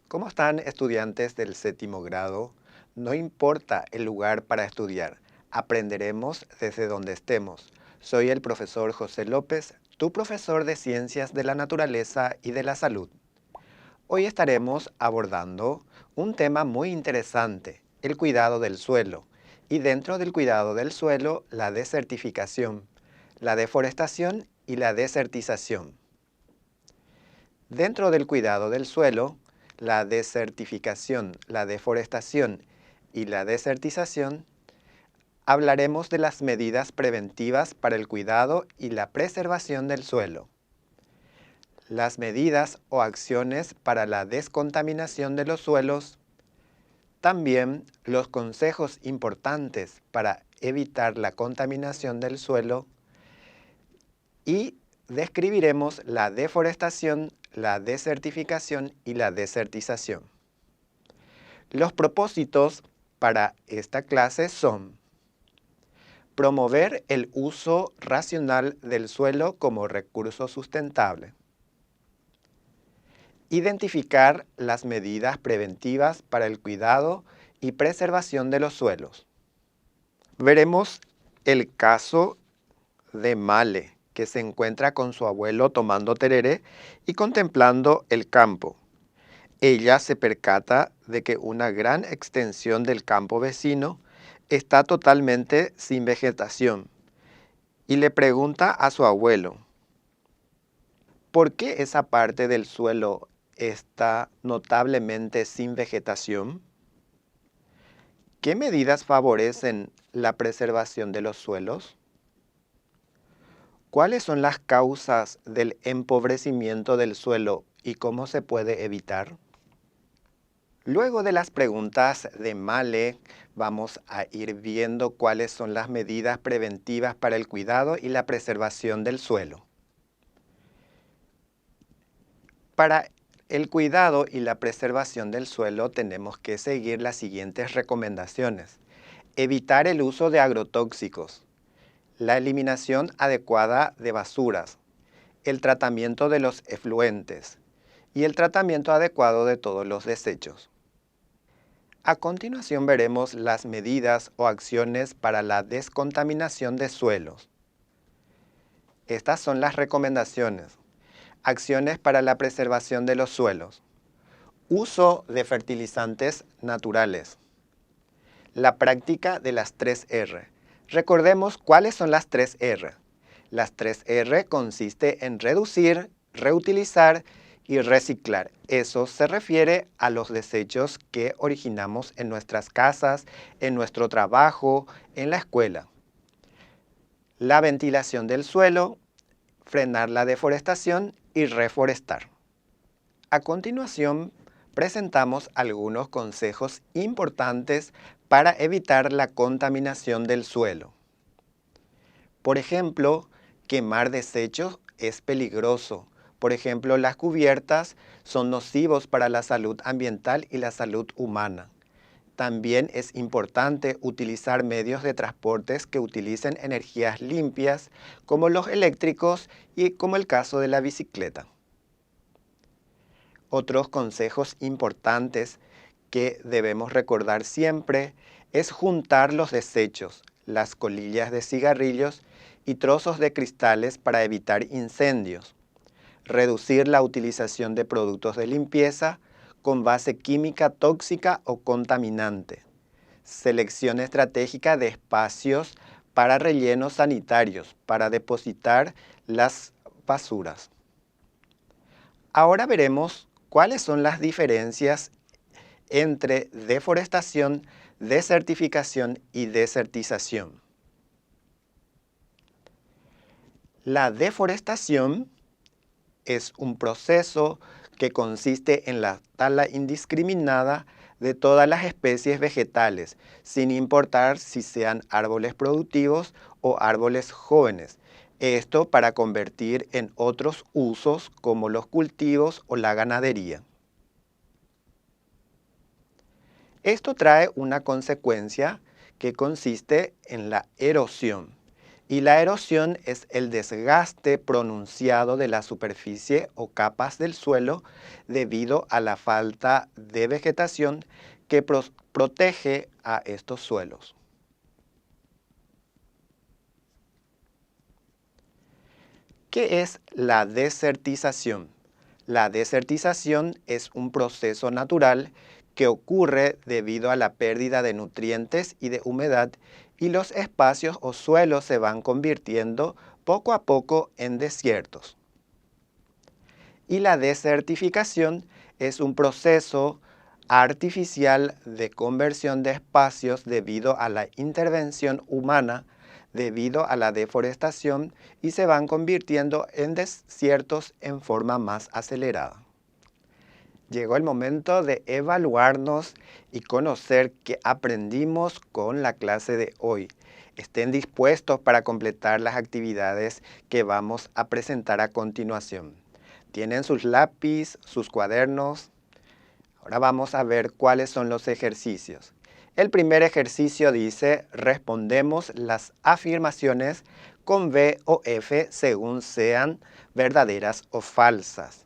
¿Cómo están estudiantes del séptimo grado? No importa el lugar para estudiar, aprenderemos desde donde estemos. Soy el profesor José López, tu profesor de Ciencias de la Naturaleza y de la Salud. Hoy estaremos abordando un tema muy interesante, el cuidado del suelo, y dentro del cuidado del suelo, la desertificación, la deforestación y la desertización. Dentro del cuidado del suelo, la desertificación, la deforestación y la desertización, hablaremos de las medidas preventivas para el cuidado y la preservación del suelo. Las medidas o acciones para la descontaminación de los suelos, también los consejos importantes para evitar la contaminación del suelo y describiremos la deforestación, la desertificación y la desertización. Los propósitos para esta clase son promover el uso racional del suelo como recurso sustentable, identificar las medidas preventivas para el cuidado y preservación de los suelos. Veremos el caso de Male, que se encuentra con su abuelo tomando tereré y contemplando el campo. Ella se percata de que una gran extensión del campo vecino está totalmente sin vegetación y le pregunta a su abuelo, ¿por qué esa parte del suelo está notablemente sin vegetación? ¿Qué medidas favorecen la preservación de los suelos? ¿Cuáles son las causas del empobrecimiento del suelo y cómo se puede evitar? Luego de las preguntas de Male, vamos a ir viendo cuáles son las medidas preventivas para el cuidado y la preservación del suelo. Para el cuidado y la preservación del suelo tenemos que seguir las siguientes recomendaciones. Evitar el uso de agrotóxicos, la eliminación adecuada de basuras, el tratamiento de los efluentes y el tratamiento adecuado de todos los desechos. A continuación veremos las medidas o acciones para la descontaminación de suelos. Estas son las recomendaciones. Acciones para la preservación de los suelos. Uso de fertilizantes naturales. La práctica de las 3R. Recordemos cuáles son las 3R. Las 3R consiste en reducir, reutilizar y reciclar. Eso se refiere a los desechos que originamos en nuestras casas, en nuestro trabajo, en la escuela. La ventilación del suelo, frenar la deforestación y reforestar. A continuación, presentamos algunos consejos importantes para evitar la contaminación del suelo. Por ejemplo, quemar desechos es peligroso. Por ejemplo, las cubiertas son nocivos para la salud ambiental y la salud humana. También es importante utilizar medios de transporte que utilicen energías limpias, como los eléctricos y como el caso de la bicicleta. Otros consejos importantes que debemos recordar siempre es juntar los desechos, las colillas de cigarrillos y trozos de cristales para evitar incendios. Reducir la utilización de productos de limpieza con base química tóxica o contaminante. Selección estratégica de espacios para rellenos sanitarios, para depositar las basuras. Ahora veremos cuáles son las diferencias entre deforestación, desertificación y desertización. La deforestación es un proceso que consiste en la tala indiscriminada de todas las especies vegetales, sin importar si sean árboles productivos o árboles jóvenes. Esto para convertir en otros usos como los cultivos o la ganadería. Esto trae una consecuencia que consiste en la erosión. Y la erosión es el desgaste pronunciado de la superficie o capas del suelo debido a la falta de vegetación que protege a estos suelos. ¿Qué es la desertización? La desertización es un proceso natural que ocurre debido a la pérdida de nutrientes y de humedad, y los espacios o suelos se van convirtiendo poco a poco en desiertos. Y la desertificación es un proceso artificial de conversión de espacios debido a la intervención humana, debido a la deforestación, y se van convirtiendo en desiertos en forma más acelerada. Llegó el momento de evaluarnos y conocer qué aprendimos con la clase de hoy. Estén dispuestos para completar las actividades que vamos a presentar a continuación. ¿Tienen sus lápices, sus cuadernos? Ahora vamos a ver cuáles son los ejercicios. El primer ejercicio dice: respondemos las afirmaciones con V o F según sean verdaderas o falsas.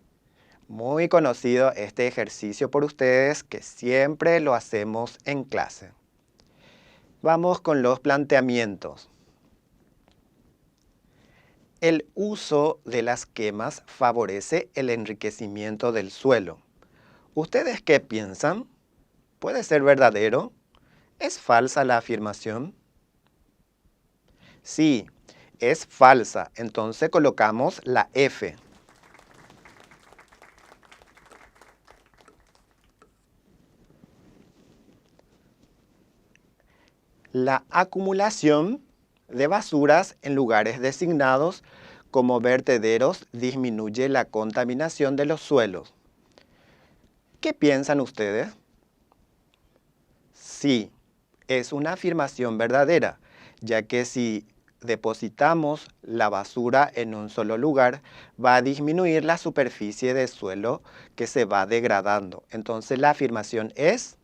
Muy conocido este ejercicio por ustedes, que siempre lo hacemos en clase. Vamos con los planteamientos. El uso de las quemas favorece el enriquecimiento del suelo. ¿Ustedes qué piensan? ¿Puede ser verdadero? ¿Es falsa la afirmación? Sí, es falsa. Entonces colocamos la F. La acumulación de basuras en lugares designados como vertederos disminuye la contaminación de los suelos. ¿Qué piensan ustedes? Sí, es una afirmación verdadera, ya que si depositamos la basura en un solo lugar, va a disminuir la superficie de suelo que se va degradando. Entonces la afirmación es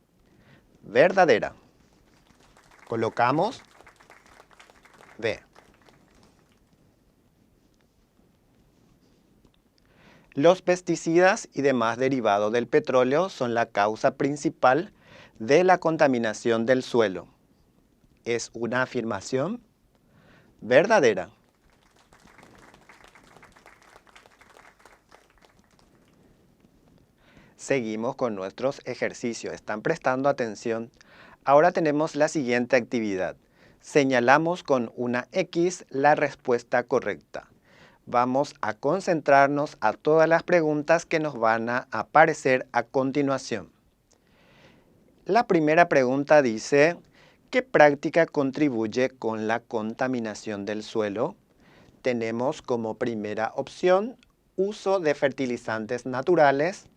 verdadera. Colocamos B. Los pesticidas y demás derivados del petróleo son la causa principal de la contaminación del suelo. ¿Es una afirmación verdadera? Seguimos con nuestros ejercicios. ¿Están prestando atención? Ahora tenemos la siguiente actividad. Señalamos con una X la respuesta correcta. Vamos a concentrarnos a todas las preguntas que nos van a aparecer a continuación. La primera pregunta dice: ¿qué práctica contribuye con la contaminación del suelo? Tenemos como primera opción uso de fertilizantes naturales,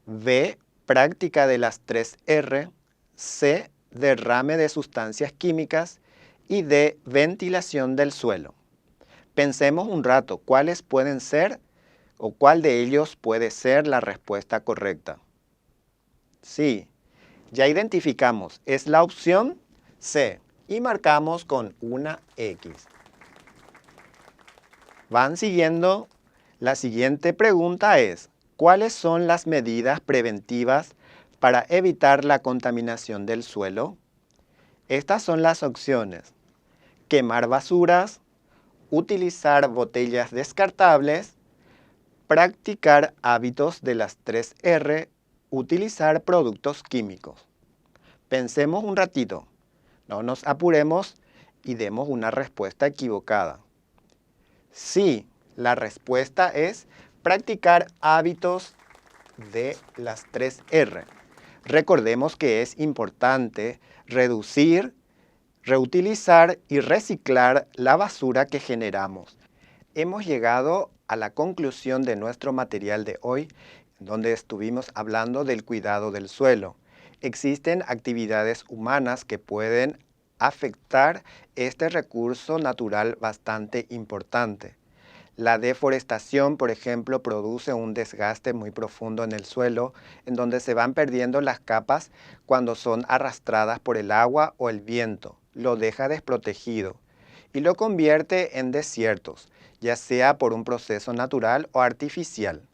B, práctica de las 3 R, C, derrame de sustancias químicas, y D, ventilación del suelo. Pensemos un rato, ¿cuáles pueden ser o cuál de ellos puede ser la respuesta correcta? Sí, ya identificamos, es la opción C y marcamos con una X. Van siguiendo. La siguiente pregunta es: ¿cuáles son las medidas preventivas para evitar la contaminación del suelo? Estas son las opciones: quemar basuras, utilizar botellas descartables, practicar hábitos de las 3 R, utilizar productos químicos. Pensemos un ratito, no nos apuremos y demos una respuesta equivocada. Sí, la respuesta es practicar hábitos de las 3 R. Recordemos que es importante reducir, reutilizar y reciclar la basura que generamos. Hemos llegado a la conclusión de nuestro material de hoy, donde estuvimos hablando del cuidado del suelo. Existen actividades humanas que pueden afectar este recurso natural bastante importante. La deforestación, por ejemplo, produce un desgaste muy profundo en el suelo, en donde se van perdiendo las capas cuando son arrastradas por el agua o el viento. Lo deja desprotegido. y lo convierte en desiertos, ya sea por un proceso natural o artificial.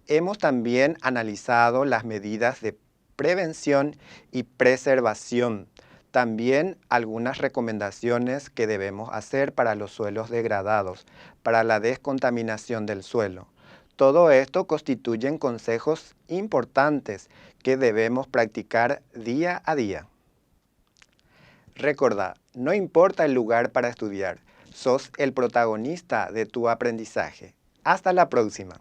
Hemos también analizado las medidas de prevención y preservación, también algunas recomendaciones que debemos hacer para los suelos degradados, para la descontaminación del suelo. Todo esto constituyen consejos importantes que debemos practicar día a día. Recordá, no importa el lugar para estudiar, sos el protagonista de tu aprendizaje. Hasta la próxima.